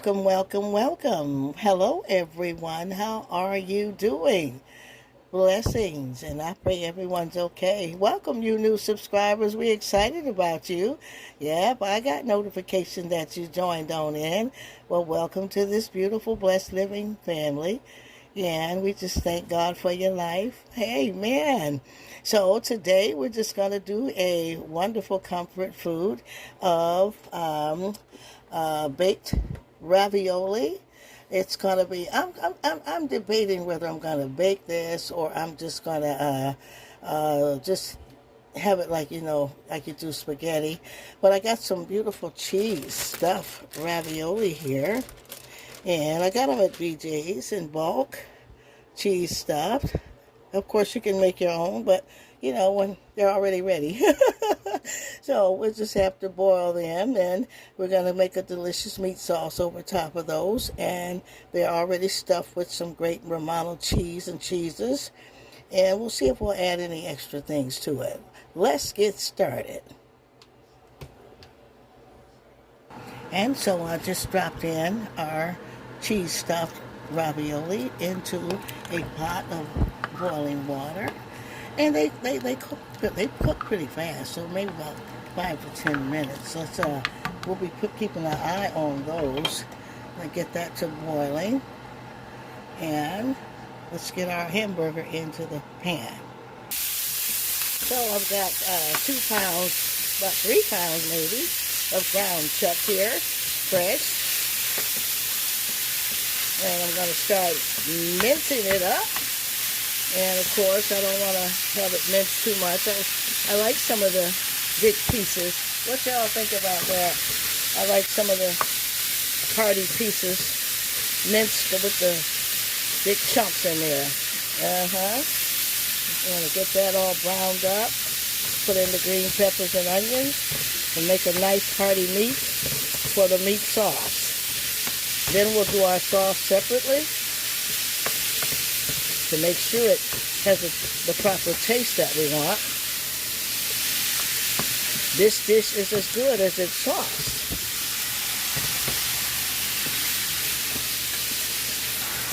Welcome, welcome, welcome. Hello, everyone. How are you doing? Blessings, and I pray everyone's okay. Welcome, you new subscribers. We're excited about you. Yep, I got notification that you joined on in. Well, welcome to this beautiful, blessed living family. Yeah, and we just thank God for your life. Amen. So today we're just going to do a wonderful comfort food of baked ravioli. It's going to be, I'm debating whether I'm going to bake this or I'm just going to just have it like, like you do spaghetti. But I got some beautiful cheese stuffed ravioli here. And I got them at BJ's in bulk, cheese stuffed. Of course, you can make your own, but, when they're already ready. So we'll just have to boil them, and we're going to make a delicious meat sauce over top of those. And they're already stuffed with some great Romano cheese and cheeses. And we'll see if we'll add any extra things to it. Let's get started. And so I just dropped in our cheese stuffed ravioli into a pot of boiling water, and they cook pretty fast, so maybe about 5 to 10 minutes. We'll be keeping an eye on those and get that to boiling. And let's get our hamburger into the pan. So I've got 2 pounds, about 3 pounds maybe, of ground chuck here, fresh. And I'm going to start mincing it up. And of course, I don't want to have it minced too much. I like some of the big pieces. What y'all think about that? I like some of the hearty pieces minced with the big chunks in there. I'm going to get that all browned up. Put in the green peppers and onions and make a nice hearty meat for the meat sauce. Then we'll do our sauce separately to make sure it has the proper taste that we want. This dish is as good as its sauce.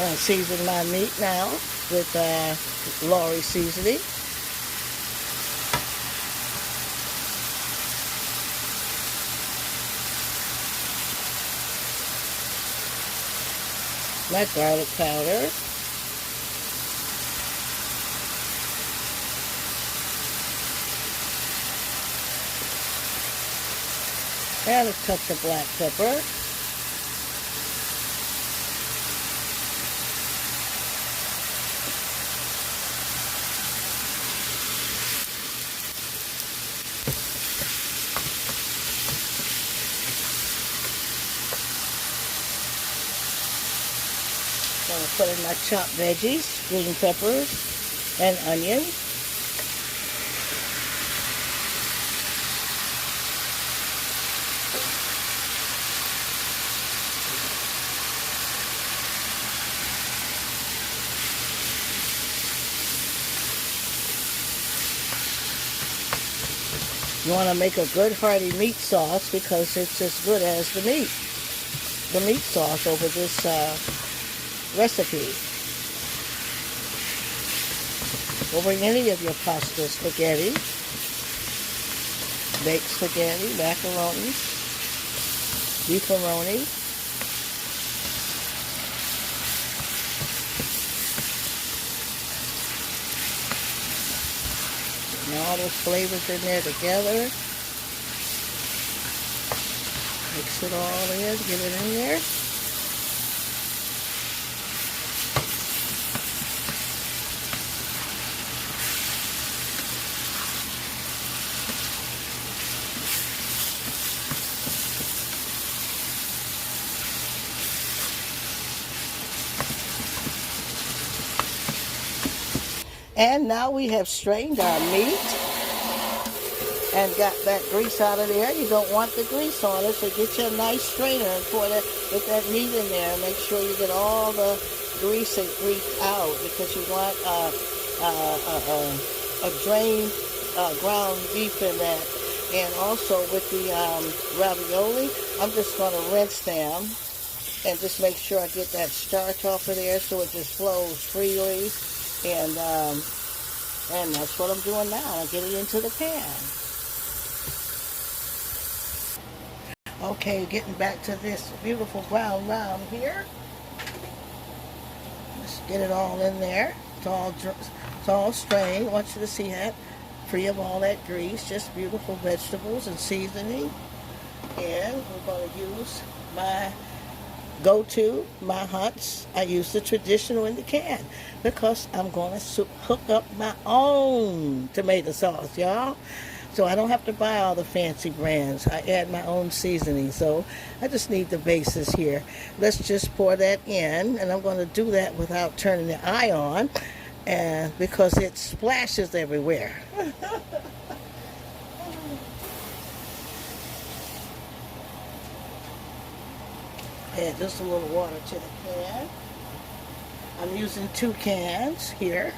I'll season my meat now with Lorry seasoning. My garlic powder. And a touch of black pepper. I'm going to put in my chopped veggies, green peppers, and onion. You want to make a good hearty meat sauce because it's as good as the meat sauce over this recipe. Over any of your pasta, spaghetti, baked spaghetti, macaroni, beefaroni. And all those flavors in there together. Mix it all in, get it in there. And now we have strained our meat and got that grease out of there. You don't want the grease on it, so get you a nice strainer and pour that, get that meat in there. Make sure you get all the grease out because you want a drained ground beef in that. And also with the ravioli, I'm just going to rinse them and just make sure I get that starch off of there so it just flows freely. And that's what I'm doing now. I get it into the pan. Okay, getting back to this beautiful brown round here. Let's get it all in there. It's all strained. I want you to see that. Free of all that grease. Just beautiful vegetables and seasoning. And we're going to use my go-to, my hunts. I use the traditional in the can because I'm going to hook up my own tomato sauce, y'all. So I don't have to buy all the fancy brands. I add my own seasoning. So I just need the bases here. Let's just pour that in, and I'm going to do that without turning the eye on, and because it splashes everywhere. Add just a little water to the can. I'm using 2 cans here.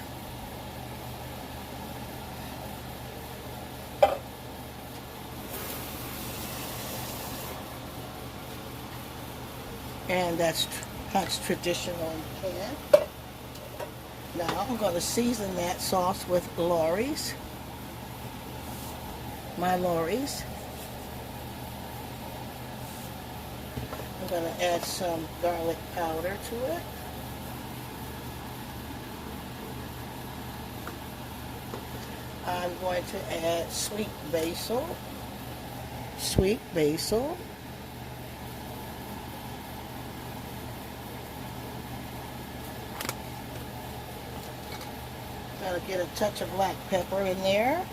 And that's traditional in the can. Now I'm going to season that sauce with Lawry's. My Lawry's. I'm going to add some garlic powder to it. I'm going to add sweet basil. Sweet basil. Gotta get a touch of black pepper in there.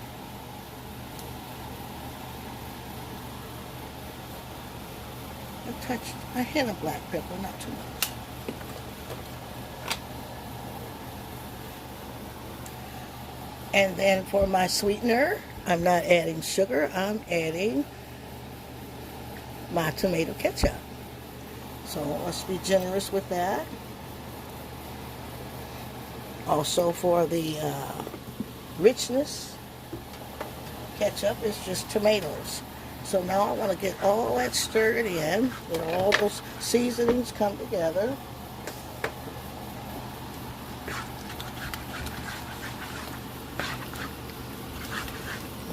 A hint of black pepper, not too much. And then for my sweetener, I'm not adding sugar, I'm adding my tomato ketchup. So let's be generous with that. Also for the richness, ketchup is just tomatoes. So now I want to get all that stirred in, let all those seasonings come together.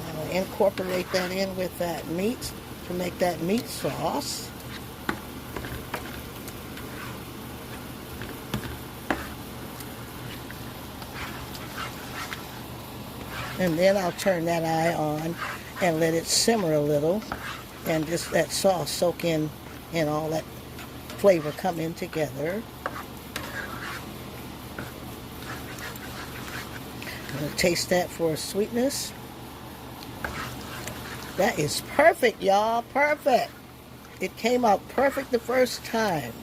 I'm going to incorporate that in with that meat to make that meat sauce. And then I'll turn that eye on and let it simmer a little and just that sauce soak in and all that flavor come in together. I'm going to taste that for sweetness. That is perfect, y'all. Perfect. It came out perfect the first time.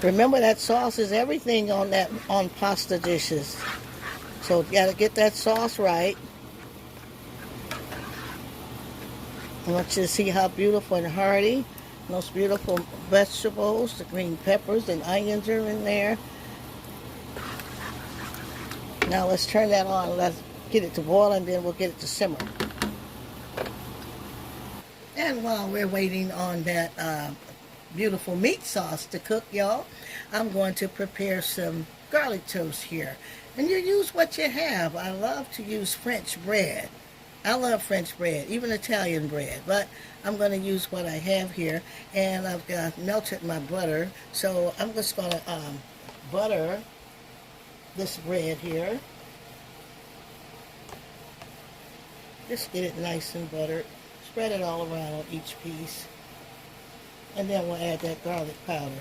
Remember that sauce is everything on pasta dishes. So you got to get that sauce right. I want you to see how beautiful and hearty those beautiful vegetables, the green peppers and onions are in there. Now let's turn that on. Let's get it to boil and then we'll get it to simmer. And while we're waiting on that beautiful meat sauce to cook, y'all, I'm going to prepare some garlic toast here. And you use what you have. I love to use French bread. I love French bread, even Italian bread, but I'm going to use what I have here. And I've got melted my butter, so I'm just going to butter this bread here. Just get it nice and buttered. Spread it all around on each piece. And then we'll add that garlic powder.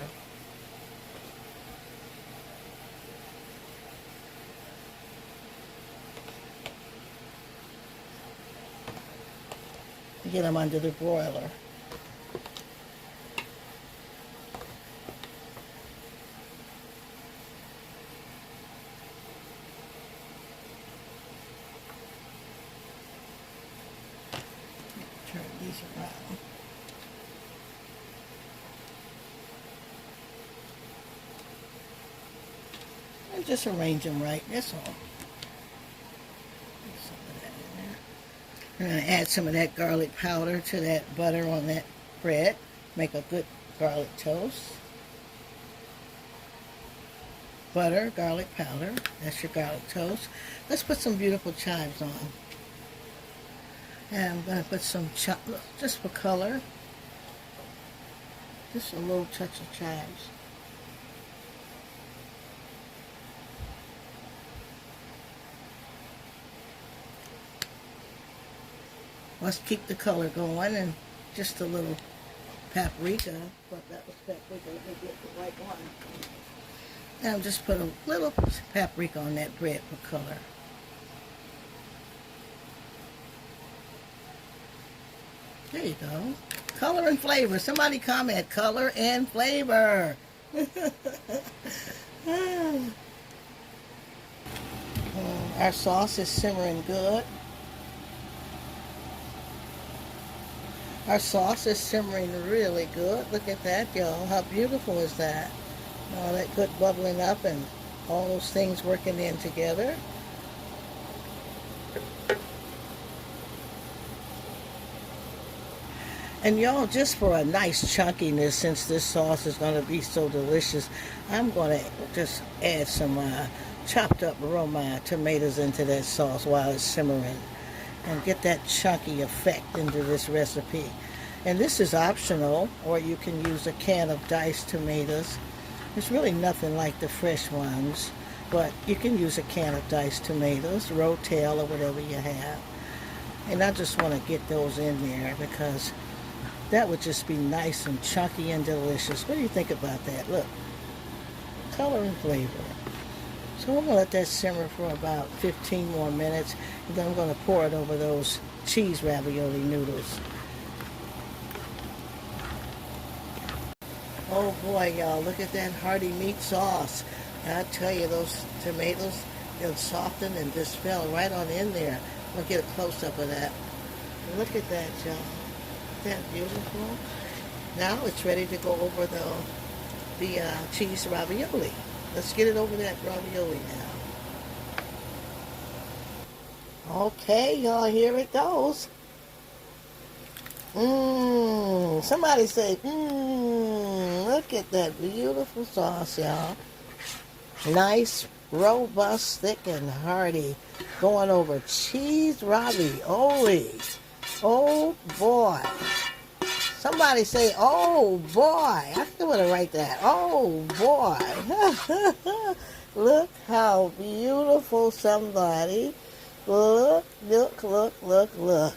Get them under the broiler. Turn these around. And just arrange them right, that's all. I'm going to add some of that garlic powder to that butter on that bread. Make a good garlic toast. Butter, garlic powder. That's your garlic toast. Let's put some beautiful chives on. And I'm going to put some chocolate just for color. Just a little touch of chives. Let's keep the color going, and just a little paprika. But that was paprika. Let me get the right one. And I'll just put a little paprika on that bread for color. There you go. Color and flavor. Somebody comment color and flavor. Our sauce is simmering good. Our sauce is simmering really good. Look at that, y'all. How beautiful is that? All that good bubbling up and all those things working in together. And y'all, just for a nice chunkiness, since this sauce is going to be so delicious, I'm going to just add some chopped up Roma tomatoes into that sauce while it's simmering, and get that chunky effect into this recipe. And this is optional, or you can use a can of diced tomatoes. It's really nothing like the fresh ones, but you can use a can of diced tomatoes, rotel or whatever you have. And I just want to get those in there because that would just be nice and chunky and delicious. What do you think about that? Look, color and flavor. So I'm going to let that simmer for about 15 more minutes, and then I'm going to pour it over those cheese ravioli noodles. Oh boy, y'all, look at that hearty meat sauce. And I tell you, those tomatoes, they'll soften and just fell right on in there. We'll get a close-up of that. Look at that, y'all. Isn't that beautiful? Now it's ready to go over the cheese ravioli. Let's get it over that ravioli now. Okay, y'all, here it goes. Somebody say, look at that beautiful sauce, y'all. Nice, robust, thick, and hearty. Going over cheese ravioli. Oh, boy. Somebody say, oh, boy. I still want to write that. Oh, boy. Look how beautiful, somebody. Look, look, look, look, look.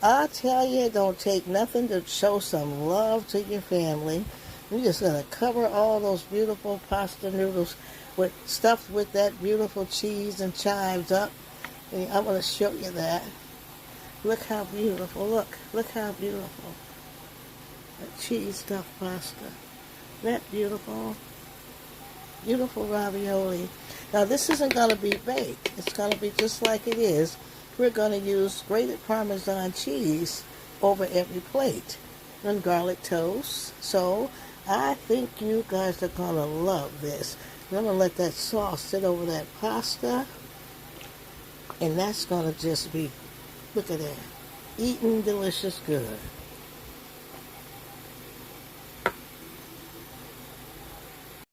I tell you, it don't take nothing to show some love to your family. You're just going to cover all those beautiful pasta noodles with stuffed with that beautiful cheese and chives up. And I'm going to show you that. Look how beautiful. Look how beautiful. That cheese stuffed pasta. Isn't that beautiful? Beautiful ravioli. Now this isn't going to be baked. It's going to be just like it is. We're going to use grated Parmesan cheese over every plate and garlic toast. So I think you guys are going to love this. I'm going to let that sauce sit over that pasta. And that's going to just be, look at that, eating delicious good.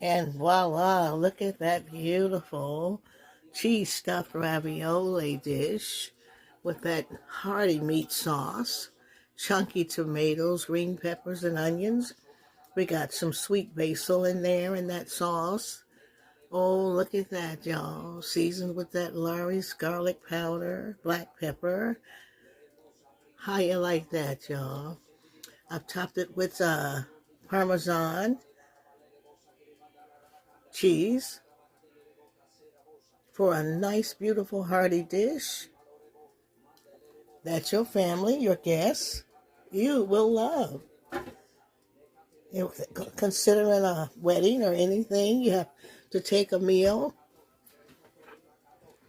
And voila, look at that beautiful cheese stuffed ravioli dish with that hearty meat sauce, chunky tomatoes, green peppers, and onions. We got some sweet basil in there in that sauce. Oh, look at that, y'all. Seasoned with that Lawry's garlic powder, black pepper. How you like that, y'all? I've topped it with Parmesan cheese for a nice, beautiful, hearty dish that your family, your guests, you will love. Considering a wedding or anything, you have to take a meal.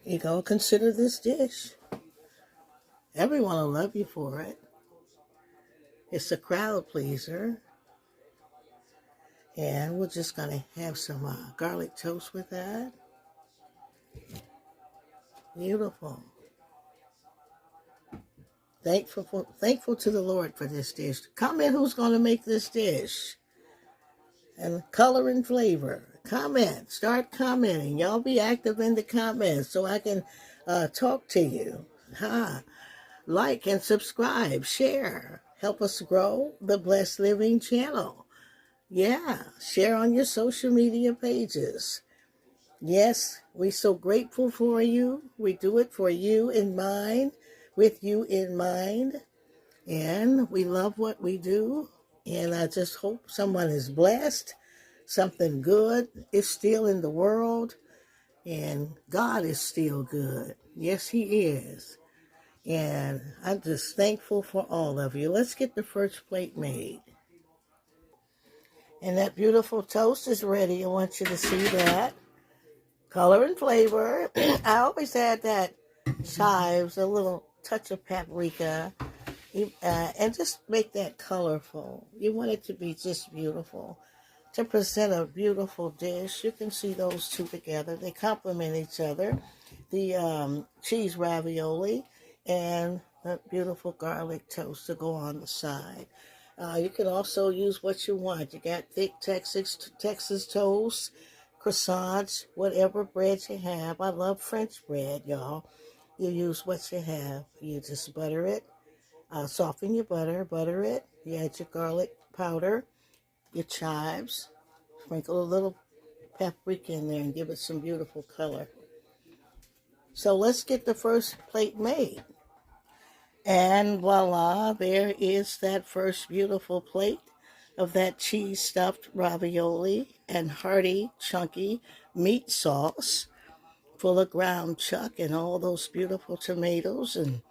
You go consider this dish. Everyone will love you for it. It's a crowd pleaser. And we're just going to have some garlic toast with that. Beautiful. Thankful to the Lord for this dish. Comment who's going to make this dish. And color and flavor. Comment. Start commenting. Y'all be active in the comments so I can talk to you. Like and subscribe. Share. Help us grow the Blessed Living channel. Yeah. Share on your social media pages. Yes, we're so grateful for you. We do it for you in mind, with you in mind. And we love what we do. And I just hope someone is blessed. Something good is still in the world. And God is still good. Yes, He is. And I'm just thankful for all of you. Let's get the first plate made. And that beautiful toast is ready. I want you to see that. Color and flavor. I always add that chives, a little touch of paprika, and just make that colorful. You want it to be just beautiful. To present a beautiful dish, you can see those two together. They complement each other. The cheese ravioli and the beautiful garlic toast to go on the side. You can also use what you want. You got thick Texas toast, croissants, whatever bread you have. I love French bread, y'all. You use what you have. You just butter it. Soften your butter it. You add your garlic powder, your chives, sprinkle a little paprika in there and give it some beautiful color. So let's get the first plate made. And voila, there is that first beautiful plate of that cheese stuffed ravioli and hearty, chunky meat sauce full of ground chuck and all those beautiful tomatoes and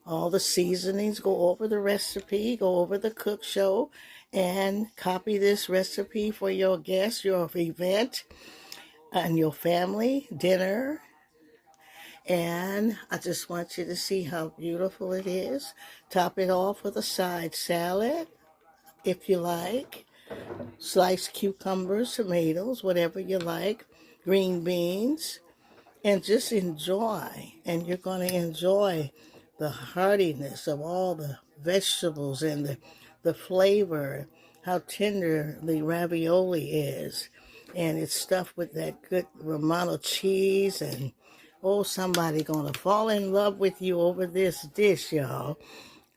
all the seasonings. Go over the recipe, go over the cook show, and copy this recipe for your guests, your event, and your family dinner. And I just want you to see how beautiful it is. Top it off with a side salad, if you like. Sliced cucumbers, tomatoes, whatever you like. Green beans. And just enjoy. And you're going to enjoy the heartiness of all the vegetables and the flavor, how tender the ravioli is. And it's stuffed with that good Romano cheese. And oh, somebody going to fall in love with you over this dish, y'all.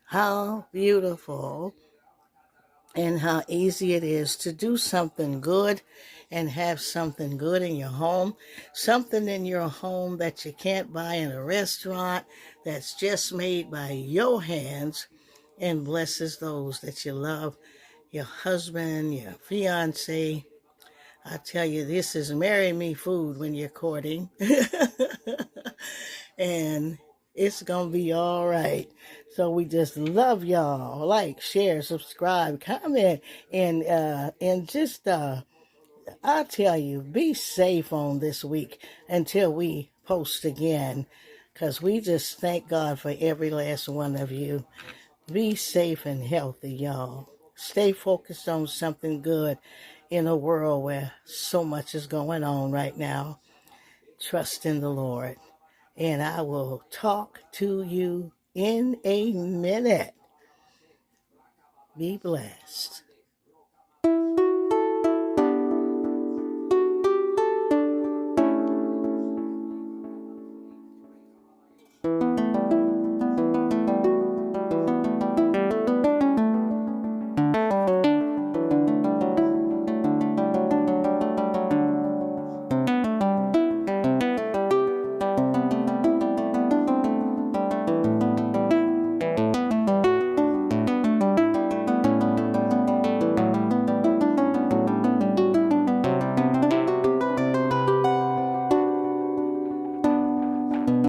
How beautiful and how easy it is to do something good and have something good in your home. Something in your home that you can't buy in a restaurant, that's just made by your hands and blesses those that you love, your husband, your fiance. I tell you, this is marry me food when you're courting. And it's going to be all right. So we just love y'all. Like, share, subscribe, comment, and just, I'll tell you, be safe on this week until we post again, because we just thank God for every last one of you. Be safe and healthy, y'all. Stay focused on something good in a world where so much is going on right now. Trust in the Lord. And I will talk to you in a minute. Be blessed.